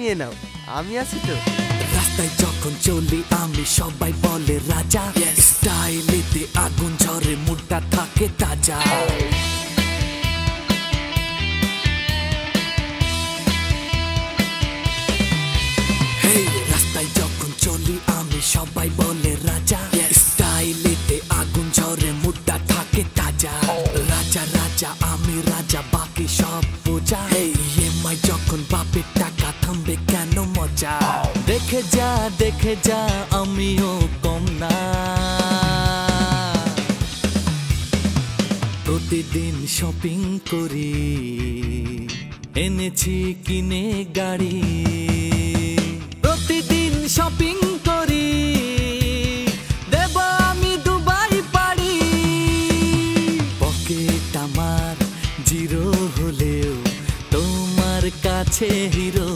নিয়ে নাও, আমি আছি তো। রাস্তায় যখন চলি আমি সবাই বলে রাজা, স্টাইলেতে আগুন ঝরে মুডটা থাকে তাজা। রাস্তায় যখন চলি আমি সবাই বলে রাজা, স্টাইলেতে আগুন ঝরে মুডটা থাকে তাজা। রাজা রাজা আমি রাজা, বাকি সব বোঝা। EMI যখন বাপের টাকা থামবে কেন মজা। দেখে যা আমিও কম না, প্রতিদিন শপিং করি, এনেছি কিনে গাড়ি। প্রতিদিন শপিং করি, দেব আমি দুবাই পাড়ি। পকেট আমার জিরো হলেও তোমার কাছে হিরো।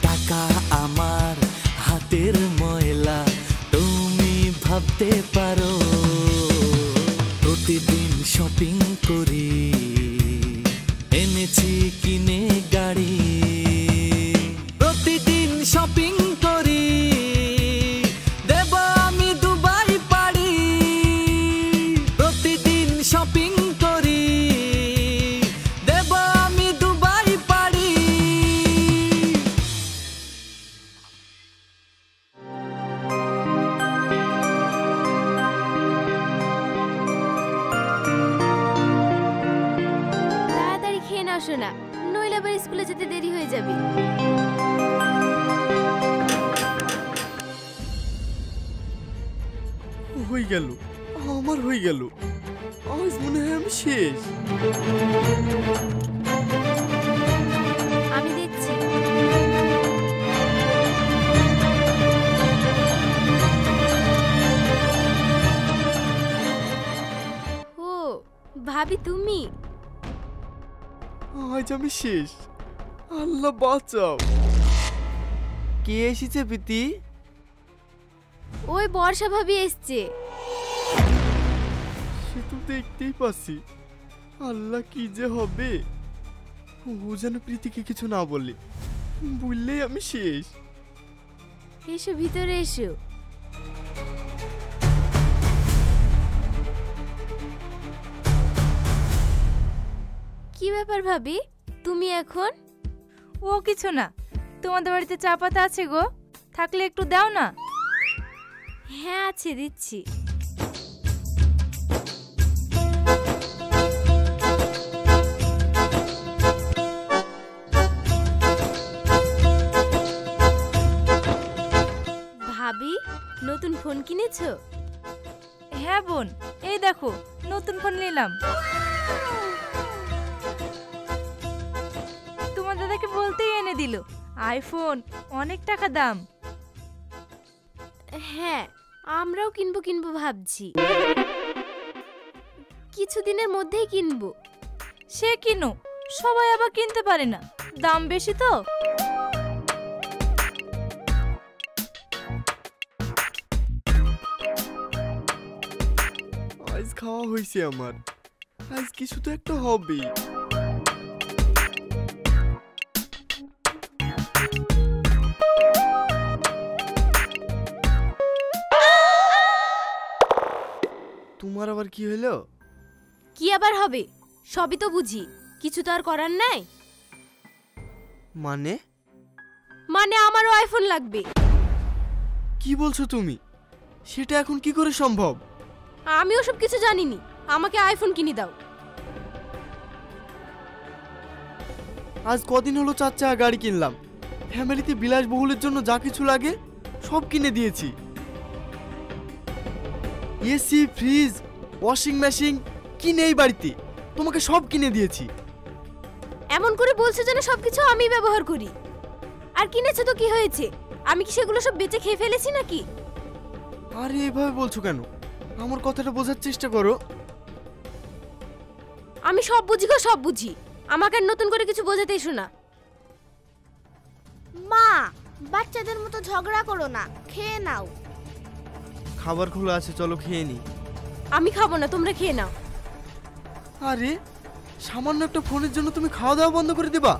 টাকা আমার হাতের ময়লা, তুমি ভাবতে পারো। প্রতিদিন শপিং করি, এনেছি কিনে গাড়ি। প্রতিদিন শপিং করি, দেব আমি দুবাই পাড়ি। প্রতিদিন শপিং করি, দেব আমি দুবাই পাড়ি। তাড়াতাড়ি খেয়ে নাও শোনা, নইলে আবার স্কুলে যেতে দেরি হয়ে যাবে। হয়ে গেল, আমার হয়ে গেল, আজ মনে হয় আমি শেষ। আমি দেখছি। ও ভাবি তুমি? আজ আমি শেষ, আল্লাহ বাঁচাও। কে এসেছে প্রীতি? ওই বর্ষা ভাবি এসছে। সে তো দেখতেই পাচ্ছি, আল্লাহ কি যে হবে। ও যেন প্রীতিকে কিছু না বলে, বললেই আমি শেষ। এসো ভিতরে এসো। কি ব্যাপার ভাবি, তুমি এখন? ও কিছু না, তোমাদের বাড়িতে চা পাতা আছে গো, থাকলে একটু দাও না। হ্যাঁ আছে, দিচ্ছি। ভাবি নতুন ফোন কিনেছো? হ্যাঁ বোন, এই দেখো নতুন ফোন নিলাম। তোমার দাদাকে বলতেই এনে দিল, আইফোন, অনেক টাকা দাম। হ্যাঁ আমরাও কিনবো ভাবছি, কিছুদিনের মধ্যেই কিনবো। সে কিনো, সবাই আবার কিনতে পারে না, দাম বেশি তো। আজ খাওয়া হয়েছে আমার, আজ কিছু তো একটা হবেই। তোমার আবার কি হলো? কি আবার হবে, সবই তো বুঝি, কিছু তো আর করার নাই। মানে? মানে আমারও আইফোন লাগবে। কি বলছো তুমি? সেটা এখন কি করে সম্ভব? আমি ওসব কিছু জানিনি, আমাকে আইফোন কিনে দাও। আজ কদিন হলো 4 চাকা গাড়ি কিনলাম, ফ্যামিলিতে বিলাসবহুলের জন্য যা কিছু লাগে সব কিনে দিয়েছি। এসি, ফ্রিজ, ওয়াশিং মেশিন কি নেই বাড়িতে, তোমাকে সব কিনে দিয়েছি। এমন করে বলছো যেন সবকিছু আমি ব্যবহার করি। আর কিনেছো তো কি হয়েছে, আমি কি সেগুলো সব বেচে খেয়ে ফেলেছি নাকি? আরে এভাবে বলছো কেন, আমার কথাটা বোঝার চেষ্টা করো। আমি সব বুঝি গো, সব বুঝি, আমাকে আর নতুন করে কিছু বোঝাতে এসো না। মা, বাচ্চাদের মতো ঝগড়া করো না, খেয়ে নাও। খাবার খোলা আছে, চলো খেয়ে নি। আমি খাবো না, তোমরা খেয়ে নাও। আরে সামান্য একটা ফোনের জন্য তুমি খাওয়া দাওয়া বন্ধ করে দিবা?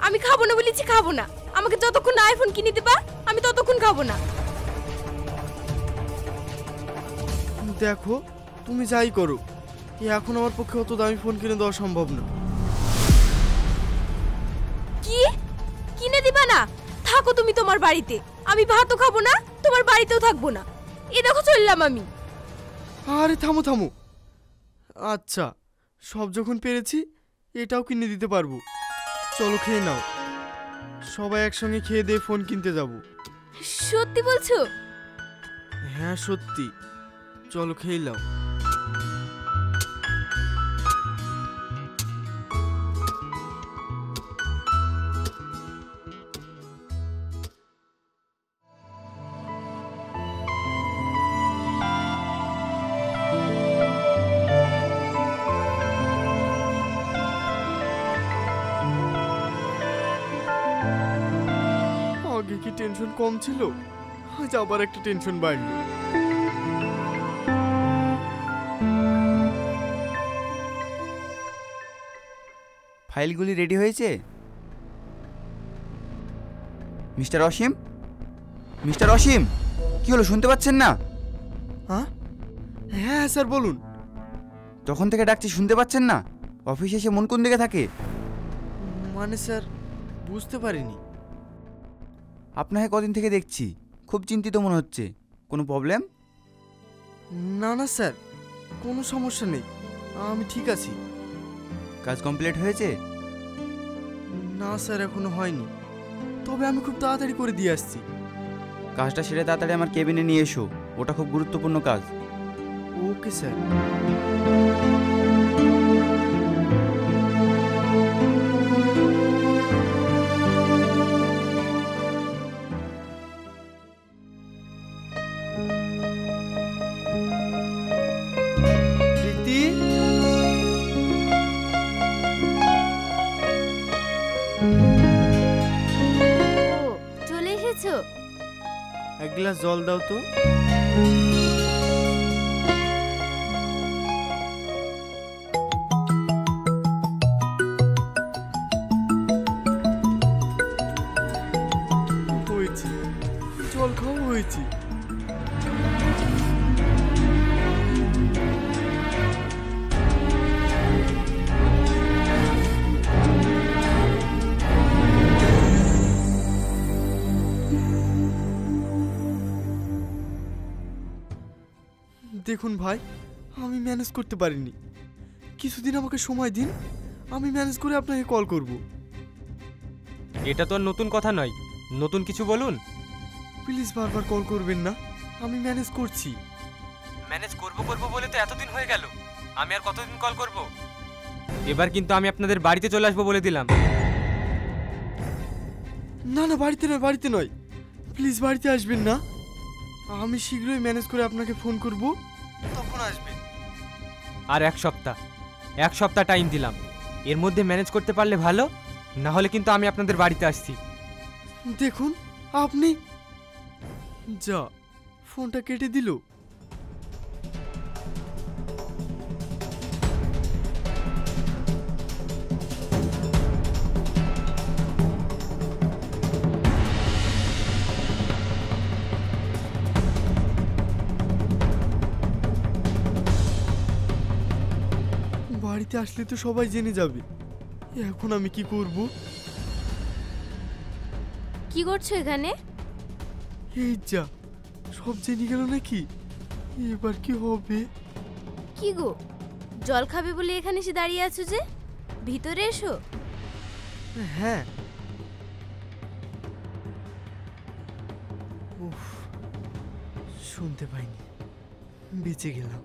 আমি খাবো না বলেছি, খাবো না। আমাকে যতক্ষণ না আইফোন কিনে দিবা আমি ততক্ষণ খাবো না। দেখো তুমি যাই করো, এখন আমার পক্ষে অত দামি ফোন কিনে দেওয়া সম্ভব না। কি কিনে দিবা না? থাকো তুমি তোমার বাড়িতে, আমি ভাতও খাবো না, তোমার বাড়িতেও থাকবো না। এই দেখো চললাম আমি। আরে থামো থামো। আচ্ছা সব যখন পেরেছি এটাও কিনে দিতে পারবো। চলো খেয়ে নাও, সবাই একসঙ্গে খেয়ে দিয়ে ফোন কিনতে যাব। সত্যি বলছো? হ্যাঁ সত্যি, চলো খেয়ে নাও। আগে কি টেনশন কম ছিল, আজ আবার একটা টেনশন বাড়লো। ফাইলগুলি রেডি হয়েছে? মিস্টার অসীম, মিস্টার অসীম, কি হলো শুনতে পাচ্ছেন না? হ্যাঁ হ্যাঁ স্যার বলুন। তখন থেকে ডাকছি শুনতে পাচ্ছেন না? অফিসে এসে মন কোন দিকে থাকে? মানে স্যার বুঝতে পারিনি। আপনাকে কদিন থেকে দেখছি, খুব চিন্তিত মনে হচ্ছে। কোনো প্রবলেম? না না স্যার, কোনো সমস্যা নেই, আমি ঠিক আছি। কাজ কমপ্লিট হয়েছে? না স্যার এখনো হয়নি, তবে আমি খুব তাড়াতাড়ি করে দিয়ে আসছি। কাজটা সেরে তাড়াতাড়ি আমার কেবিনে নিয়ে এসো, ওটা খুব গুরুত্বপূর্ণ কাজ। Okay sir. প্রীতি, ও চলে এসেছো? এক গ্লাস জল দাও তো। হয়েছে, জল খাওয়া হয়েছে। দেখুন ভাই, আমি ম্যানেজ করতে পারিনি, কিছুদিন আমাকে সময় দিন, আমি ম্যানেজ করে আপনাকে কল করব। এটা তো আর নতুন কথা নয়, নতুন কিছু বলুন। প্লিজ বারবার কল করবেন না, আমি ম্যানেজ করছি। ম্যানেজ করব বলে তো এতদিন হয়ে গেল, আমি আর কতদিন কল করব? এবার কিন্তু আমি আপনাদের বাড়িতে চলে আসবো বলে দিলাম। না না বাড়িতে নয়, বাড়িতে নয়, প্লিজ বাড়িতে আসবেন না। আমি শীঘ্রই ম্যানেজ করে আপনাকে ফোন করব, তখন আসবেন। আর এক সপ্তাহ টাইম দিলাম, এর মধ্যে ম্যানেজ করতে পারলে ভালো, না হলে কিন্তু আমি আপনাদের বাড়িতে আসছি। দেখুন আপনি যা, ফোনটা কেটে দিল। বাড়িতে আসলে তো সবাই জেনে যাবে, এখন আমি কি করব? কি করছো এখানে? এই যা, সব জেনে গেল নাকি? এবার কি হবে? কি গো, জল খাবে বলে এখানে এসে দাঁড়িয়ে আছো যে? ভিতরে এসো। হ্যাঁ। উফ, শুনতে পাইনি, বেঁচে গেলাম।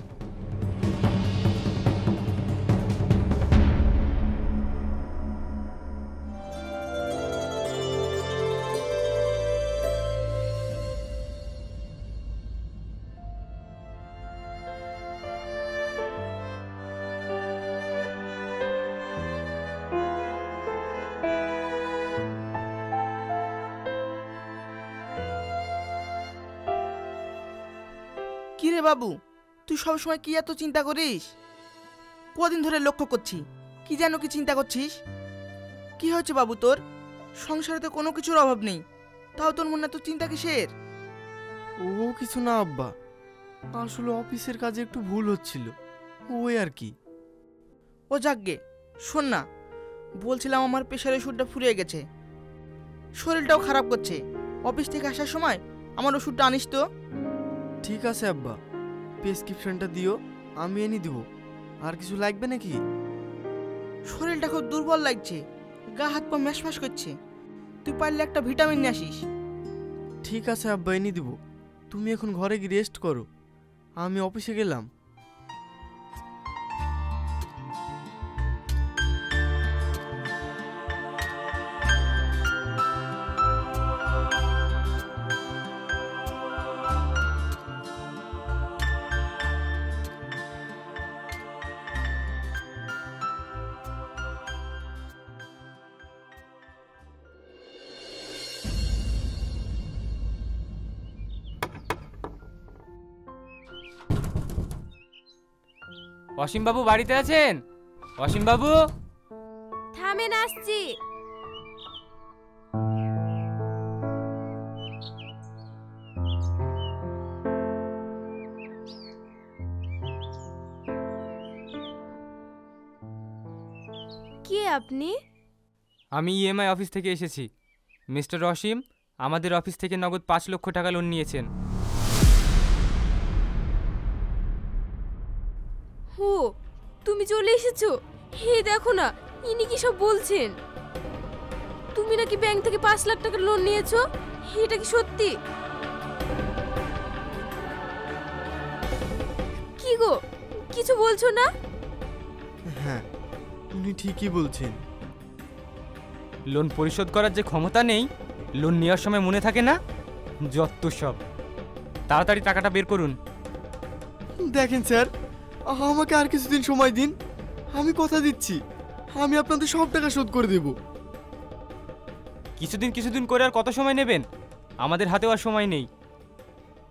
কি রে বাবু, তুই সবসময় কি এত চিন্তা করিস? কদিন ধরে লক্ষ্য করছি, কি যেন কি চিন্তা করছিস? কি হয়েছে বাবু তোর? সংসারে তো কোনো কিছুর অভাব নেই, তাও তোর মনে এত চিন্তা কিসের? ও কিছু না আব্বা, আসলে অফিসের কাজে একটু ভুল হচ্ছিল, ওই আর কি। ও যাকগে, শোন না, বলছিলাম আমার প্রেশারের ওষুধটা ফুরিয়ে গেছে, শরীরটাও খারাপ করছে। অফিস থেকে আসার সময় আমার ওষুধটা আনিস তো। ঠিক আছে আব্বা, প্রেসক্রিপশনটা দিও, আমি এনে দিব। আর কিছু লাগবে নাকি? শরীরটা খুব দুর্বল লাগছে, গা হাত পা ম্যাশম্যাশ করছে, তুই পারলে একটা ভিটামিন নিয়ে আসিস। ঠিক আছে আব্বা, এনে দিব। তুমি এখন ঘরে গিয়ে রেস্ট করো, আমি অফিসে গেলাম। অসীম বাবু বাড়িতে আছেন? অসীম বাবু, থামেন, আসছি। কে আপনি? আমি ইএমআই অফিস থেকে এসেছি। মিস্টার অসীম আমাদের অফিস থেকে নগদ 5 লক্ষ টাকা লোন নিয়েছেন। ও, তুমি চলে এসেছো? হে দেখো না, ইনি কি সব বলছেন? তুমি নাকি ব্যাংক থেকে 5 লাখ টাকা লোন নিয়েছো, এটা কি সত্যি? কি গো, কিছু বলছো না? হ্যাঁ, উনি ঠিকই বলছেন। লোন পরিশোধ করার যে ক্ষমতা নেই, লোন নেওয়ার সময় মনে থাকে না, যত সব। তাড়াতাড়ি টাকাটা বের করুন। দেখেন স্যার, আমাকে আর কিছুদিন সময় দিন, আমি কথা দিচ্ছি আমি আপনাদের সব টাকা শোধ করে দেব। কিছুদিন করে আর কত সময় নেবেন? আমাদের হাতেও আর সময় নেই।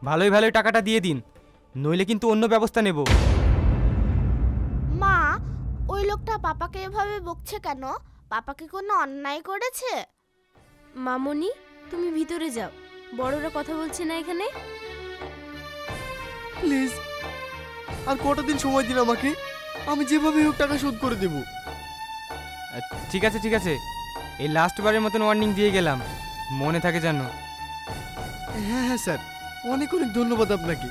ভালোই ভালোই টাকাটা দিয়ে দিন, নইলে কিন্তু অন্য ব্যবস্থা নেব। মা, ওই লোকটা পাপাকে এভাবে বকছে কেন? পাপাকে কোনো অন্যায় করেছে? মামনি, তুমি ভিতরে যাও, বড়রা কথা বলছে না এখানে। প্লিজ আর কটা দিন সময় দিন আমাকে, আমি যেভাবে হোক টাকা শোধ করে দেব। ঠিক আছে, এই লাস্ট বারের মতন ওয়ার্নিং দিয়ে গেলাম, মনে থাকে যেন। হ্যাঁ হ্যাঁ স্যার, অনেক অনেক ধন্যবাদ আপনাকে।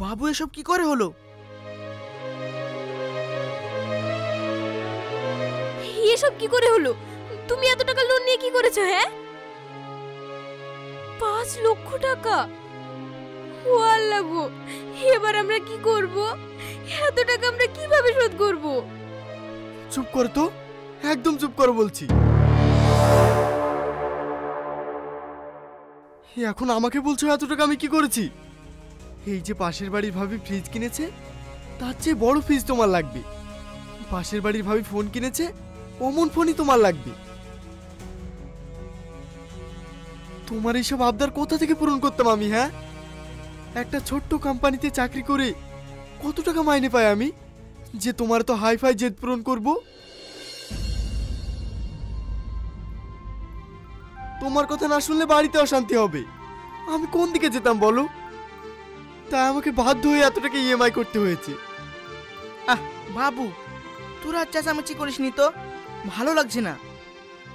বাবু এসব কি করে হলো? এসব কি করে হলো? তুমি এত টাকা লোন নিয়ে কি করেছো? হ্যাঁ, 5 লক্ষ টাকা! ও আল্লাহ গো, এবার আমরা কি করব? এত টাকা আমরা কিভাবে শোধ করব? চুপ কর তো, একদম চুপ করো বলছি। এখন আমাকে বলছো এত টাকা আমি কি করেছি? এই যে পাশের বাড়ির ভাবি ফ্রিজ কিনেছে, তার চেয়ে বড় ফ্রিজ তোমার লাগবে। পাশের বাড়ির ভাবি ফোন কিনেছে, অমন ফোনই তোমার লাগবে। তোমার এইসব আবদার কোথা থেকে পূরণ করতাম আমি? হ্যাঁ, একটা ছোট্ট কোম্পানিতে চাকরি করে কত টাকা মাইনে পাই আমি, যে তোমার তো হাইফাই জেদ পূরণ করব? তোমার কথা না শুনলে বাড়িতে অশান্তি হবে, আমি কোন দিকে যেতাম বলো? তাই আমাকে বাধ্য হয়ে এত টাকা ইএমআই করতে হয়েছে। বাবু, তোরা চেঁচামেচি করিস নি তো, ভালো লাগছে না।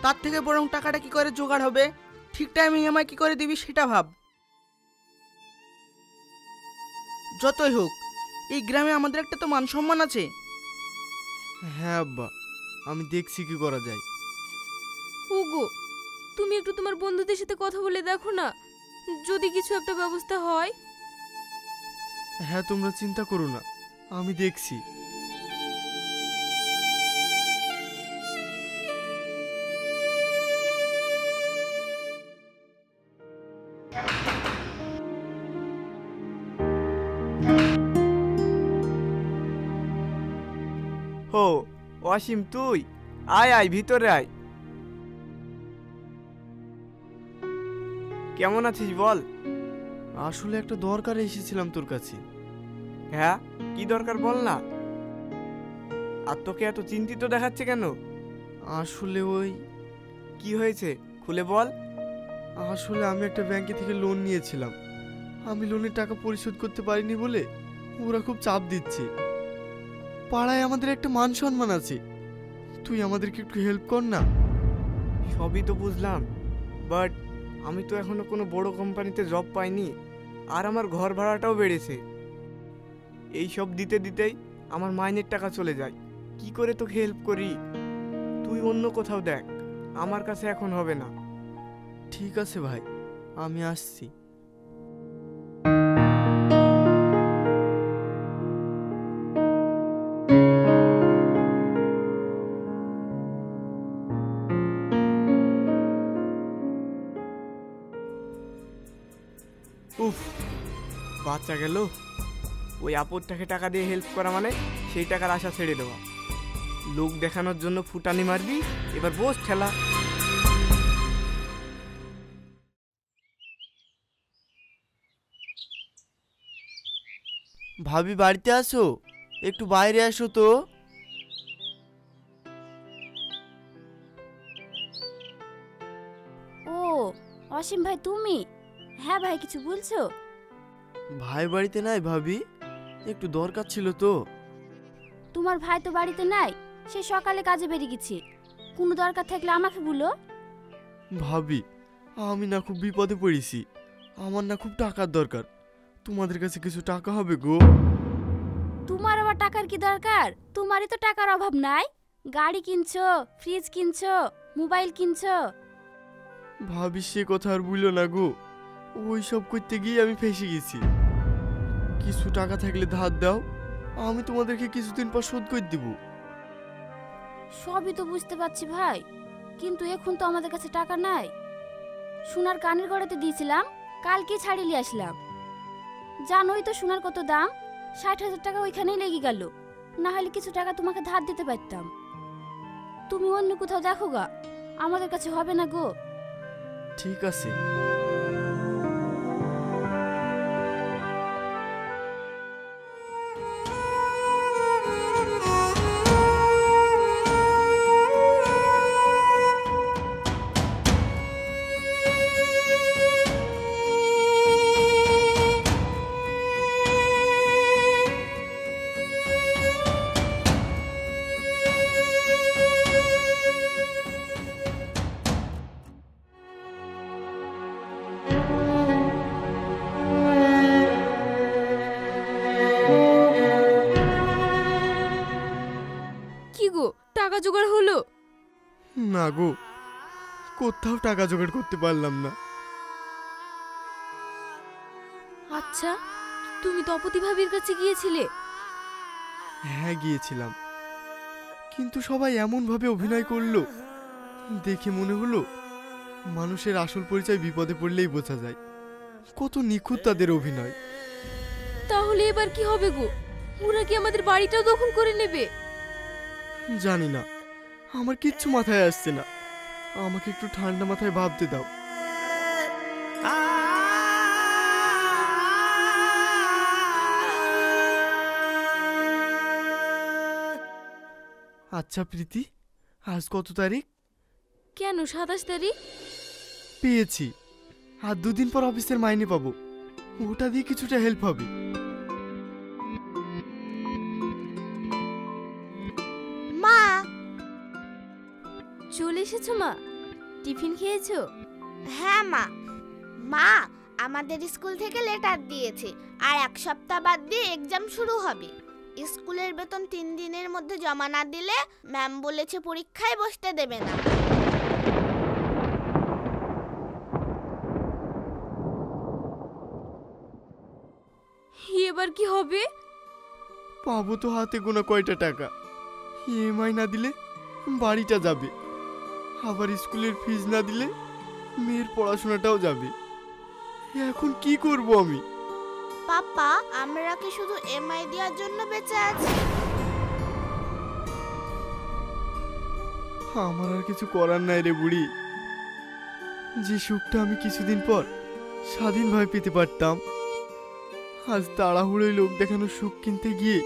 তার থেকে বরং টাকাটা কি করে জোগাড় হবে, ঠিক টাইমে ইএমআই কি করে দিবি সেটা ভাব। যতই হোক, এই গ্রামে আমাদের একটা তো মান সম্মান আছে। হ্যাঁ আব্বা, আমি দেখছি কি করা যায়। ওগো, তুমি একটু তোমার বন্ধুদের সাথে কথা বলে দেখো না, যদি কিছু একটা ব্যবস্থা হয়। হ্যাঁ, তোমরা চিন্তা করো না, আমি দেখছি। ও অসীম, তুই আয় আয় ভিতরে আয়। কেমন আছিস বল? আসলে একটা দরকারে এসেছিলাম তোর কাছে। হ্যাঁ, কি দরকার বল না। আর তোকে এত চিন্তিত দেখাচ্ছে কেন? আসলে ওই কি হয়েছে খুলে বল। আসলে আমি একটা ব্যাংকে থেকে লোন নিয়েছিলাম, আমি লোনের টাকা পরিশোধ করতে পারিনি বলে ওরা খুব চাপ দিচ্ছে। পাড়ায় আমাদের একটা মান সম্মান আছে, তুই আমাদেরকে একটু হেল্প কর না। সবই তো বুঝলাম, বাট আমি তো এখনো কোনো বড় কোম্পানিতে জব পাইনি, আর আমার ঘর ভাড়াটাও বেড়েছে। এই সব দিতে দিতেই আমার মাইনের টাকা চলে যায়। কি করে তোকে হেল্প করি? তুই অন্য কোথাও দেখ, আমার কাছে এখন হবে না। ঠিক আছে ভাই, আমি আসছি। উফ, বাচ্চা গেল। ওই আপদটাকে টাকা দিয়ে হেল্প করা মানে সেই টাকার আশা ছেড়ে দেওয়া। লোক দেখানোর জন্য ফুটানি মারবি, এবার বস ঠেলা। ভাবি বাড়িতে আসো, একটু বাইরে আসো তো। ও অসীম ভাই, তুমি? হ্যাঁ ভাই, কিছু বলছো? ভাই বাড়িতে নাই ভাবি, একটু দরকার ছিল তো। তোমার ভাই তো বাড়িতে নাই, সে সকালে কাজে বেরিয়ে গেছে। কোনো দরকার থাকলে আমাকে বলো। ভাবি, আমি না খুব বিপদে পড়েছি, আমার না খুব টাকার দরকার। তোমাদের কাছে কিছু টাকা হবে গো? তোমার আবার টাকার কি দরকার? তোমারই তো টাকার অভাব নাই। গাড়ি কিনছো, ফ্রিজ কিনছো, মোবাইল কিনছো। ভাবি সে কথা আর বললো না গো, ওই সব করতে গিয়ে আমি ফেঁসে গেছি। কিছু টাকা থাকলে ধার দাও, আমি তোমাদেরকে কিছুদিন পর শোধ করে দিব। সবই তো বুঝতে পারছি ভাই, কিন্তু এখন তো আমাদের কাছে টাকা নাই। সোনার কানের গড়াতে দিয়েছিলাম, কালকে ছাড়িয়ে নিয়ে আসলাম। জানোই তো সোনার কত দাম, 60,000 টাকা ওইখানেই লেগে গেল। না হলে কিছু টাকা তোমাকে ধার দিতে পারতাম। তুমি অন্য কোথাও দেখো গা, আমাদের কাছে হবে না গো। ঠিক আছে। টাকা জোগাড় হলো? না গো, কোথাও টাকা জোগাড় করতে পারলাম না। আচ্ছা, তুমি তপতি ভাবির কাছে গিয়েছিলে? হ্যাঁ গিয়েছিলাম, কিন্তু সবাই এমন ভাবে অভিনয় করলো, দেখে মনে হলো মানুষের আসল পরিচয় বিপদে পড়লেই বোঝা যায়। কত নিখুঁত তাদের অভিনয়। তাহলে এবার কি হবে গো? ওরা কি আমাদের বাড়িটাও দখল করে নেবে? জানি না, আমার কিচ্ছু মাথায় আসছে না। আমাকে একটু ঠান্ডা মাথায় ভাবতে দাও। আচ্ছা প্রীতি, আজ কত তারিখ? কেন 27 তারিখ? পেয়েছি, আর 2 দিন পর অফিসের মাইনে পাবো, ওটা দিয়ে কিছুটা হেল্প হবে। মা, চলে এসেছো মা? টিফিন খেয়েছো? হ্যাঁ মা। মা, আমাদের স্কুল থেকে লেটার দিয়েছে, আর 1 সপ্তাহ বাদ দিয়ে এক্সাম শুরু হবে। স্কুলের বেতন 3 দিনের মধ্যে জমা না দিলে ম্যাম বলেছে পরীক্ষায় বসতে দেবে না। এবার কি হবে? পাবো তো হাতে গোনা কয়টা টাকা। ইএমআই না দিলে বাড়িটা যাবে, আবার স্কুলের ফিজ না দিলে মেয়ের পড়াশোনাটাও যাবে। এখন কি করব আমি? পাপা, আমরা কি শুধু এমআই দেওয়ার জন্য বেঁচে আছি? আমার আর কিছু করার নাই রে বুড়ি। যে সুখটা আমি কিছুদিন পর স্বাধীনভাবে পেতে পারতাম, আজ তাড়াহুড়োয় লোক দেখানো সুখ কিনতে গিয়ে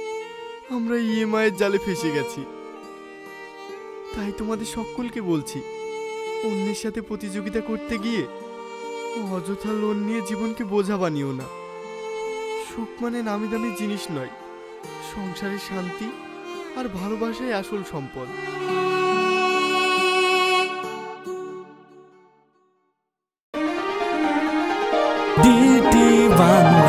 আমরা ইএমআই এর জালে ফেসে গেছি। তাই তোমাদের সকলকে বলছি, অন্যের সাথে প্রতিযোগিতা করতে গিয়ে অযথা লোন নিয়ে জীবনকে বোঝা বানিও না। সুখ মানে নামি দামি জিনিস নয়, সংসারের শান্তি আর ভালোবাসাই আসল সম্পদ। DD1